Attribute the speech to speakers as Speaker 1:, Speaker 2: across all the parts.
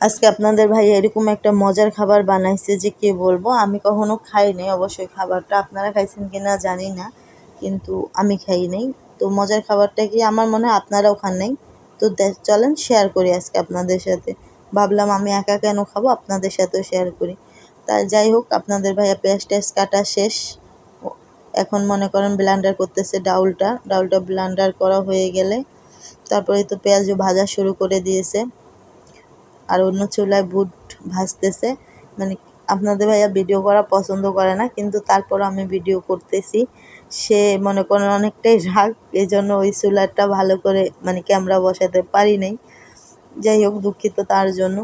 Speaker 1: আজকে আপনাদের ভাই এরকম একটা মজার খাবার বানাইছে যে কি বলবো। আমি কখনো খাই নাই, অবশ্যই খাবারটা আপনারা খাইছেন কিনা জানি না, কিন্তু আমি খাই নাই। তো মজার খাবারটা কি, আমার মনে হয় আপনারাও খান নাই। তো চলেন শেয়ার করি আজকে আপনাদের সাথে। ভাবলাম আমি একা কেন খাবো, আপনাদের সাথেও শেয়ার করি। তাই যাই হোক, আপনাদের ভাইয়া পেঁয়াজ টেয়াজ কাটা শেষ। এখন মনে করেন ব্লেন্ডার করতেছে ডাউলটা ব্লেন্ডার করা হয়ে গেলে তারপরে তো পেঁয়াজও ভাজা শুরু করে দিয়েছে। আর অন্য চুলায় বুট ভাজতেছে। মানে আপনাদের ভাইয়া ভিডিও করা পছন্দ করে না, কিন্তু তারপর আমি ভিডিও করতেছি। সে মনে করেন অনেকটাই রাগ, এই জন্য ওই চুলাটা ভালো করে মানে ক্যামেরা বসাতে পারি নাই। যাই হোক, দুঃখিত তার জন্য।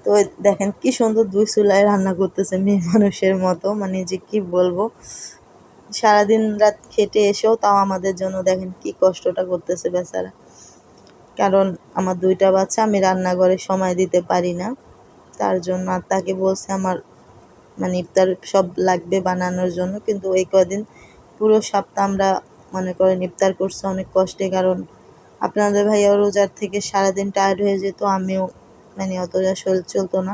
Speaker 1: তো দেখেন কি সুন্দর দুই চুলায় রান্না করতেছে মেয়ে মানুষের মতো, মানে যে কি বলবো। সারাদিন রাত খেটে এসেও তাও আমাদের জন্য দেখেন কি কষ্টটা করতেছে বেচারা। কারণ আমার দুইটা বাচ্চা, আমি রান্নাঘরে সময় দিতে পারি না তার জন্য। আর তাকে বলছে আমার মানে ইফতার সব লাগবে বানানোর জন্য, কিন্তু এই কদিন পুরো সপ্তাহ আমরা মনে করেন ইফতার করছি অনেক কষ্টে। কারণ আপনাদের ভাইয়া রোজার থেকে সারাদিন টায়ার্ড হয়ে যেত, আমিও মানে অতটা শরীর চলতো না,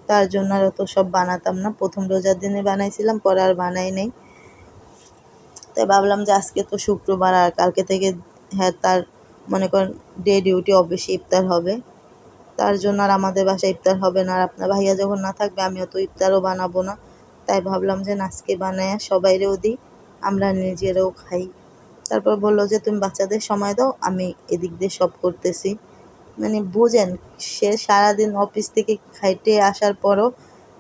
Speaker 1: তার জন্য আর অত সব বানাতাম না। প্রথম রোজার দিনে বানাইছিলাম, পরে আর বানাই নাই। তাই ভাবলাম যে আজকে তো শুক্রবার, আর কালকে থেকে হ্যাঁ তার মনে করেন ডে ডিউটি, অফিসে ইফতার হবে, তার জন্য আর আমাদের বাসায় ইফতার হবে না। আর আপনার ভাইয়া যখন না থাকবে আমিও তো ইফতারও বানাবো না। তাই ভাবলাম যে আজকে বানায় সবাইরেও দিই, আমরা নিজেরাও খাই। তারপর বললো যে তুমি বাচ্চাদের সময় দাও, আমি এদিক দিয়ে সব করতেছি। মানে বুঝেন, সে সারাদিন অফিস থেকে খাইটে আসার পরও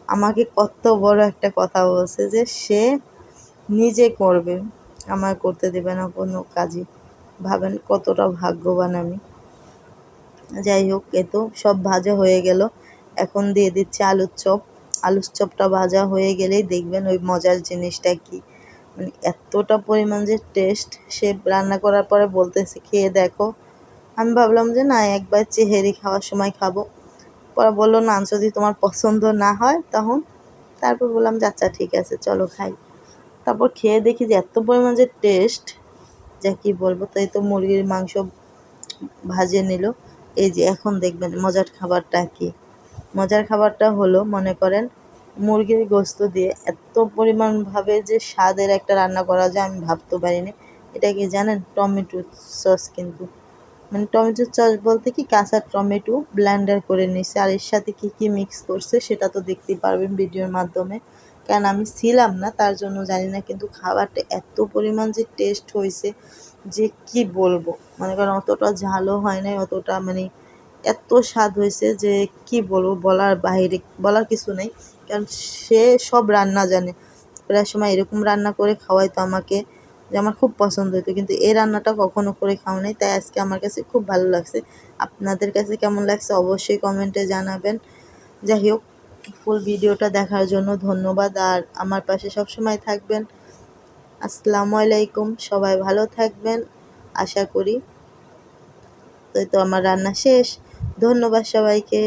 Speaker 1: আমাকে কত বড় একটা কথা বলছে যে সে নিজে করবে, আমার করতে দেবে না কোনো কাজই। ভাবেন কতটা ভাগ্যবান আমি। যাই হোক, এ তো সব ভাজা হয়ে গেল। এখন দিয়ে দিচ্ছি আলুর চপ। আলুর চপটা ভাজা হয়ে গেলেই দেখবেন ওই মজার জিনিসটা কি, মানে এতটা পরিমাণ যে টেস্ট। সে রান্না করার পরে বলতেছে খেয়ে দেখো। আমি ভাবলাম যে না, একবার চেহারি খাওয়ার সময় খাবো। পরে বললো না, যদি তোমার পছন্দ না হয় তখন। তারপর বললাম যে আচ্ছা ঠিক আছে চলো খাই। তারপর খেয়ে দেখি যে এত পরিমাণ যে টেস্ট, যা কি বলবো। তো এই তো মুরগির মাংস ভাজে নিল। এই যে এখন দেখবেন মজার খাবারটা কি। মজার খাবারটা হলো মনে করেন মুরগির গোস্ত দিয়ে এত পরিমাণভাবে যে স্বাদের একটা রান্না করা যায় আমি ভাবতে পারিনি। এটা কি জানেন? Tomato sauce. কিন্তু মানে টমেটো সস বলতে কি, কাঁচা টমেটো ব্লেন্ডার করে নিছে। আর এর সাথে কি কি মিক্স করছে সেটা তো দেখতেই পারবেন ভিডিওর মাধ্যমে, কারণ আমি ছিলাম না তার জন্য জানি না। কিন্তু খাবারটা এত পরিমাণ যে টেস্ট হয়েছে যে কি বলবো। মনে করেন অতটা ঝালও হয় নাই, অতটা মানে এত স্বাদ হয়েছে যে কি বলবো, বলার বাইরে, বলার কিছু নেই। কারণ সে সব রান্না জানে। প্রায় সময় এরকম রান্না করে খাওয়াইতো আমাকে, যে আমার খুব পছন্দ হতো, কিন্তু এই রান্নাটা কখনো করে খাওয়া নাই। তাই আজকে আমার কাছে খুব ভালো লাগছে। আপনাদের কাছে কেমন লাগছে অবশ্যই কমেন্টে জানাবেন। যাই হোক, ফুল ভিডিওটা দেখার জন্য ধন্যবাদ। আর আমার পাশে সবসময় থাকবেন। আসসালামু আলাইকুম, সবাই ভালো থাকবেন আশা করি। তো আমার রান্না শেষ। ধন্যবাদ সবাইকে।